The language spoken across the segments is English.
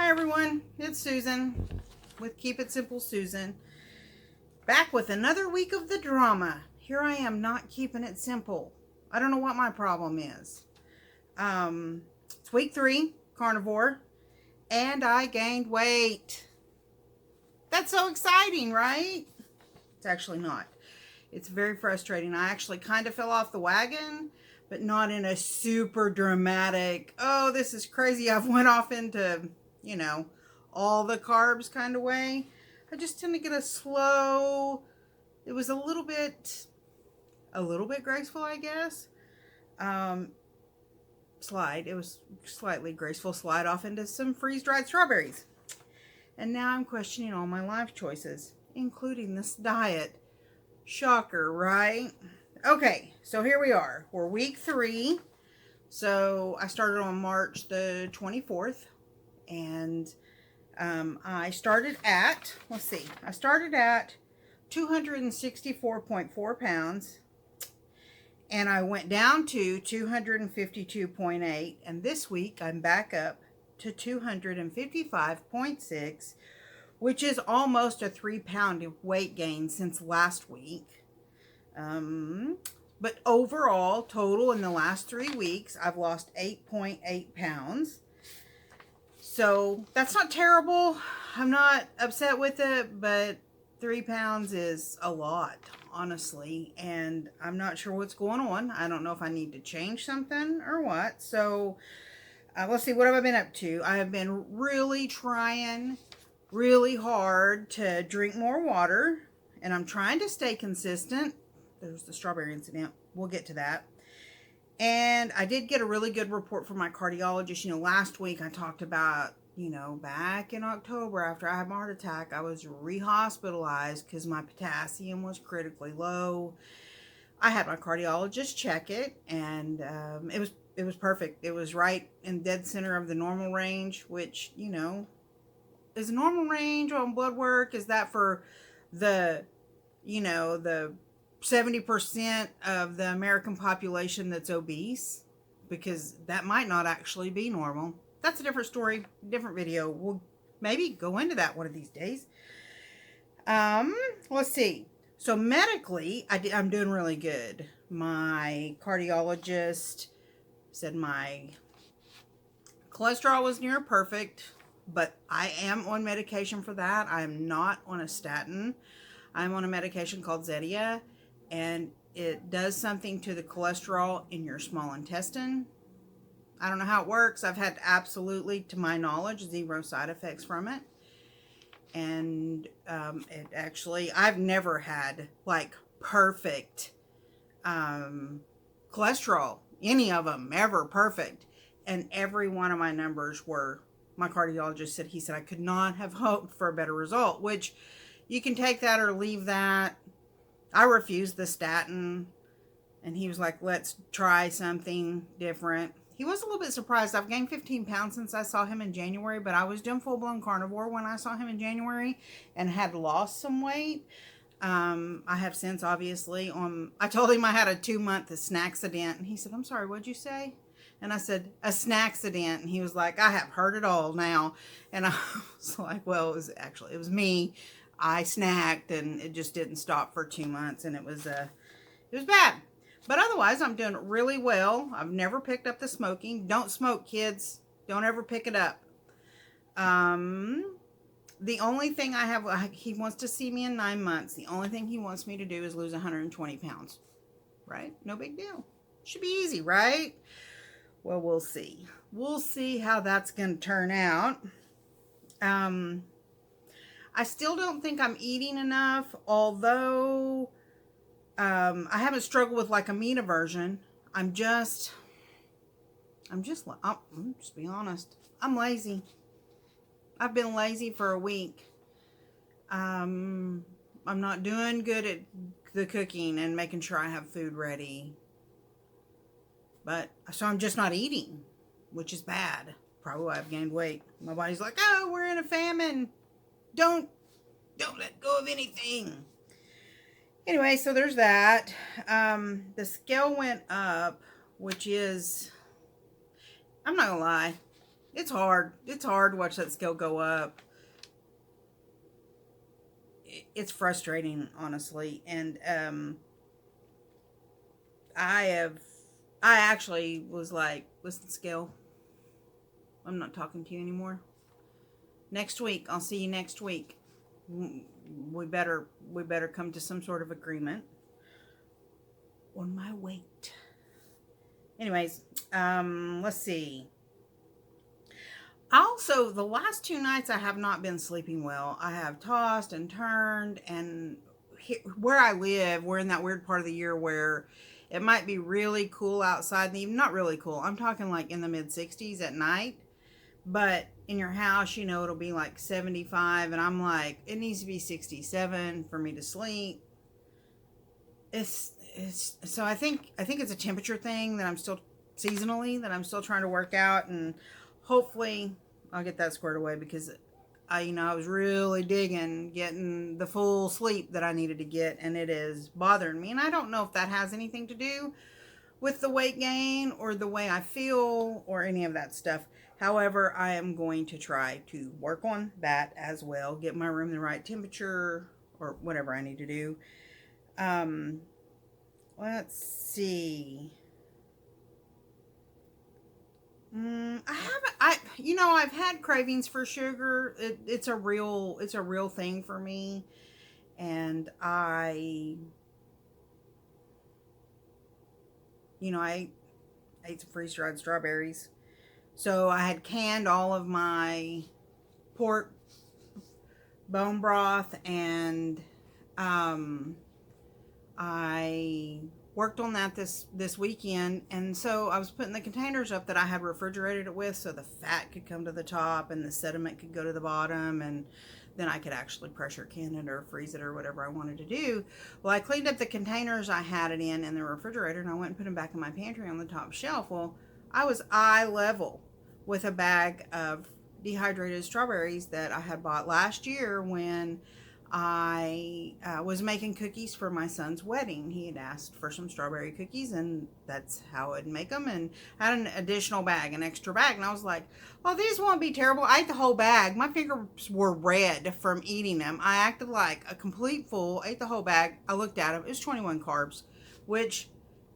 Hi everyone, it's Susan with Keep It Simple Susan, back with another week of the drama. Here I am not keeping it simple. I don't know what my problem is. It's week 3, carnivore, and I gained weight. That's so exciting, right? It's actually not. It's very frustrating. I actually kind of fell off the wagon, but not in a super dramatic, oh, this is crazy, I've went off into, all the carbs kind of way. I just tend to get a slow, it was a little bit graceful, I guess. Slide. It was slightly graceful slide off into some freeze-dried strawberries. And now I'm questioning all my life choices, including this diet. Shocker, right? Okay, so here we are. We're week 3. So I started on March the 24th. And I started at, I started at 264.4 pounds. And I went down to 252.8. And this week I'm back up to 255.6, which is almost a 3-pound weight gain since last week. But overall, total in the last 3 weeks, I've lost 8.8 pounds. So that's not terrible. I'm not upset with it, but 3 pounds is a lot, honestly. And I'm not sure what's going on. I don't know if I need to change something or what. So let's see, what have I been up to? I have been really trying really hard to drink more water, and I'm trying to stay consistent. There's the strawberry incident. We'll get to that. And I did get a really good report from my cardiologist. Last week I talked about, back in October after I had my heart attack, I was re-hospitalized because my potassium was critically low. I had my cardiologist check it, and it was perfect. It was right in dead center of the normal range, which, is a normal range on blood work. Is that for the, the 70% of the American population that's obese? Because that might not actually be normal. That's a different story, different video. We'll maybe go into that one of these days. Let's see. So medically, I'm doing really good. My cardiologist said my cholesterol was near perfect, but I am on medication for that. I am not on a statin. I'm on a medication called Zetia, and it does something to the cholesterol in your small intestine. I don't know how it works. I've had absolutely, to my knowledge, 0 side effects from it. And it actually, I've never had like perfect cholesterol, any of them ever perfect. And every one of my numbers were, my cardiologist said, he said I could not have hoped for a better result, which you can take that or leave that. I refused the statin, and he was like, let's try something different. He was a little bit surprised. I've gained 15 pounds since I saw him in January, but I was doing full-blown carnivore when I saw him in January and had lost some weight. I have since, obviously. I told him I had a 2-month snacksident, and he said, I'm sorry, what'd you say? And I said, a snacksident. And he was like, I have heard it all now. And I was like, well, it was me. I snacked, and it just didn't stop for 2 months, and it was bad. But otherwise, I'm doing really well. I've never picked up the smoking. Don't smoke, kids. Don't ever pick it up. The only thing I have, he wants to see me in 9 months. The only thing he wants me to do is lose 120 pounds. Right? No big deal. Should be easy, right? Well, we'll see. We'll see how that's going to turn out. I still don't think I'm eating enough, although I haven't struggled with like a meat aversion. I'm just be honest. I'm lazy. I've been lazy for a week. I'm not doing good at the cooking and making sure I have food ready. So I'm just not eating, which is bad. Probably why I've gained weight. My body's like, oh, we're in a famine. Don't let go of anything. Anyway, so there's that. The scale went up, which is, I'm not gonna lie, It's hard. It's hard to watch that scale go up. It's frustrating, honestly. And I actually was like, listen, scale, I'm not talking to you anymore. Next week, I'll see you next week. We better come to some sort of agreement on my weight. Anyways, let's see. Also, the last 2 nights I have not been sleeping well. I have tossed and turned, and where I live, we're in that weird part of the year where it might be really cool outside, and even not really cool. I'm talking like in the mid 60s at night, but in your house, you know, it'll be like 75, and I'm like, it needs to be 67 for me to sleep. It's so I think it's a temperature thing that I'm still seasonally that I'm still trying to work out, and hopefully I'll get that squared away, because I was really digging getting the full sleep that I needed to get, and it is bothering me. And I don't know if that has anything to do with the weight gain or the way I feel or any of that stuff. However, I am going to try to work on that as well, get my room the right temperature or whatever I need to do. Let's see. I've had cravings for sugar. It's a real thing for me. And I ate some freeze-dried strawberries. So I had canned all of my pork bone broth, and I worked on that this weekend, and so I was putting the containers up that I had refrigerated it with, so the fat could come to the top and the sediment could go to the bottom, and then I could actually pressure can it or freeze it or whatever I wanted to do. Well, I cleaned up the containers I had it in the refrigerator, and I went and put them back in my pantry on the top shelf. Well, I was eye level with a bag of dehydrated strawberries that I had bought last year when I was making cookies for my son's wedding. He had asked for some strawberry cookies, and that's how I'd make them, and I had an additional bag, an extra bag, and I was like, well, these won't be terrible. I ate the whole bag. My fingers were red from eating them. I acted like a complete fool, ate the whole bag. I looked at them. It was 21 carbs, which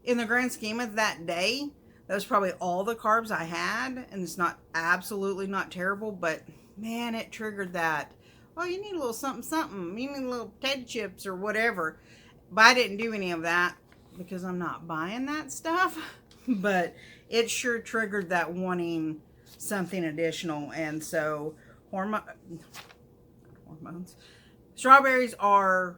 in the grand scheme of that day, that was probably all the carbs I had, and it's absolutely not terrible, but man, it triggered that. Oh, you need a little something, something. You need a little potato chips or whatever. But I didn't do any of that because I'm not buying that stuff. But it sure triggered that wanting something additional. And so hormones. Strawberries are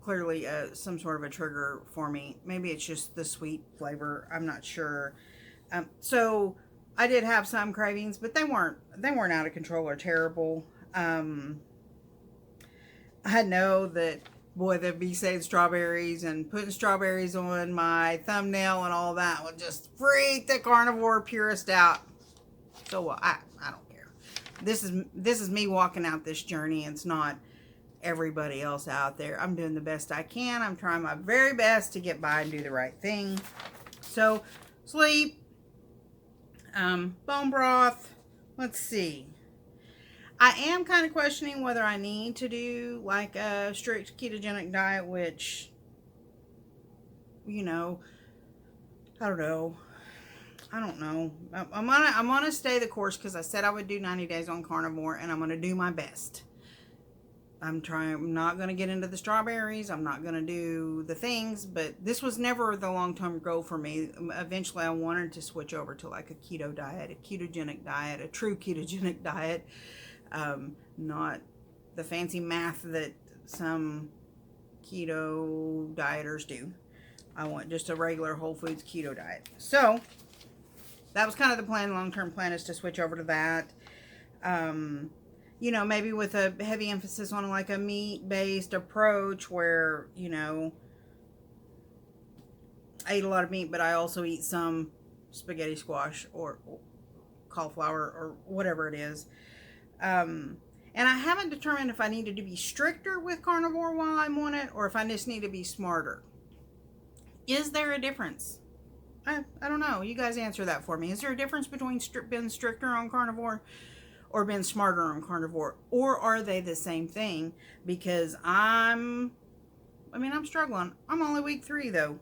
clearly some sort of a trigger for me. Maybe it's just the sweet flavor. I'm not sure. So I did have some cravings, but they weren't out of control or terrible. I know that, boy, the B-Save strawberries and putting strawberries on my thumbnail and all that would just freak the carnivore purist out. So I don't care. This is me walking out this journey. It's not everybody else out there. I'm doing the best I can. I'm trying my very best to get by and do the right thing. So sleep, bone broth. Let's see. I am kind of questioning whether I need to do like a strict ketogenic diet, which, I don't know. I'm gonna stay the course because I said I would do 90 days on carnivore, and I'm gonna do my best. I'm not gonna get into the strawberries. I'm not gonna do the things, but this was never the long-term goal for me. Eventually, I wanted to switch over to like a keto diet, a ketogenic diet, a true ketogenic diet. Not the fancy math that some keto dieters do. I want just a regular whole foods keto diet. So that was kind of the plan. Long-term plan is to switch over to that. Maybe with a heavy emphasis on like a meat-based approach where, I eat a lot of meat, but I also eat some spaghetti squash or cauliflower or whatever it is. And I haven't determined if I needed to be stricter with carnivore while I'm on it, or if I just need to be smarter. Is there a difference? I don't know. You guys answer that for me. Is there a difference between being stricter on carnivore or being smarter on carnivore? Or are they the same thing? Because I'm struggling. I'm only week 3 though.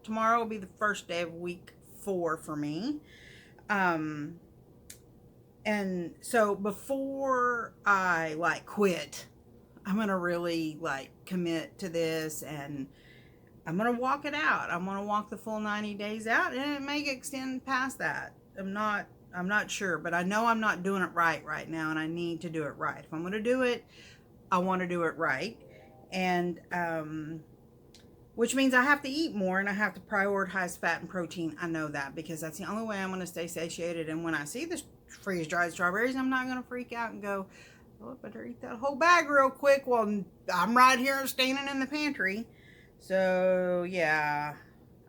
Tomorrow will be the first day of week 4 for me. And so before I like quit, I'm going to really like commit to this, and I'm going to walk it out. I'm going to walk the full 90 days out, and it may extend past that. I'm not sure, but I know I'm not doing it right now, and I need to do it right. If I'm going to do it, I want to do it right. And which means I have to eat more, and I have to prioritize fat and protein. I know that, because that's the only way I'm going to stay satiated. And when I see the freeze-dried strawberries, I'm not going to freak out and go, oh, I better eat that whole bag real quick while I'm right here standing in the pantry. So, yeah,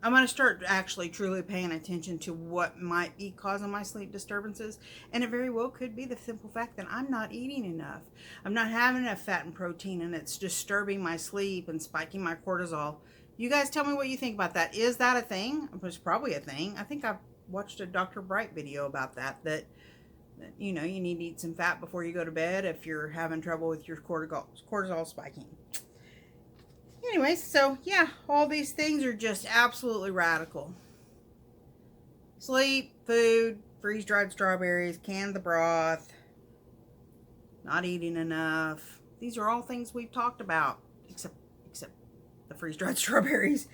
I'm going to start actually truly paying attention to what might be causing my sleep disturbances. And it very well could be the simple fact that I'm not eating enough. I'm not having enough fat and protein, and it's disturbing my sleep and spiking my cortisol. You guys tell me what you think about that. Is that a thing? It's probably a thing. I think I've watched a Dr. Bright video about that you know, you need to eat some fat before you go to bed if you're having trouble with your cortisol spiking. Anyways, so yeah, all these things are just absolutely radical. Sleep, food, freeze-dried strawberries, canned the broth, not eating enough. These are all things we've talked about, except the freeze-dried strawberries.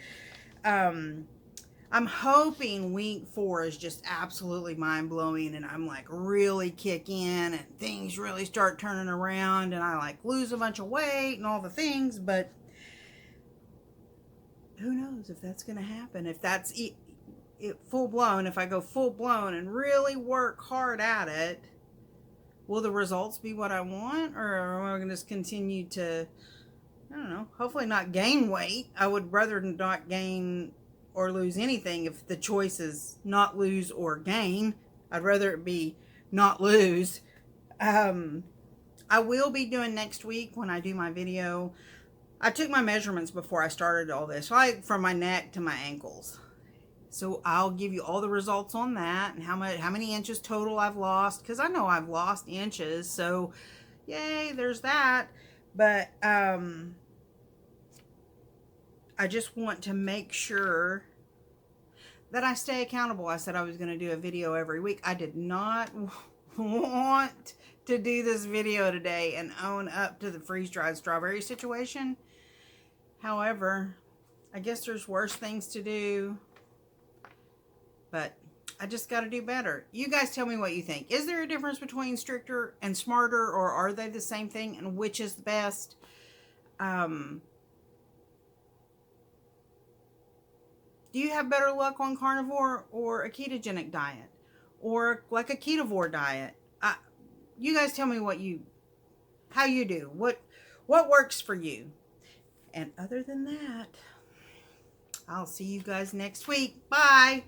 I'm hoping week 4 is just absolutely mind-blowing, and I'm like really kick in and things really start turning around, and I like lose a bunch of weight and all the things. But who knows if that's going to happen? If that's it full-blown, if I go full-blown and really work hard at it, will the results be what I want? Or am I going to just continue to, I don't know, hopefully not gain weight? I would rather not gain or lose anything. If the choice is not lose or gain, I'd rather it be not lose. I will be doing next week, when I do my video, I took my measurements before I started all this, like from my neck to my ankles. So I'll give you all the results on that, and how many inches total I've lost, because I know I've lost inches. So yay, there's that. But I just want to make sure that I stay accountable. I said I was going to do a video every week. I did not want to do this video today and own up to the freeze-dried strawberry situation. However, I guess there's worse things to do, but I just got to do better. You guys tell me what you think. Is there a difference between stricter and smarter, or are they the same thing, and which is the best? Do you have better luck on carnivore or a ketogenic diet, or like a ketovore diet? You guys tell me how you do. What works for you? And other than that, I'll see you guys next week. Bye.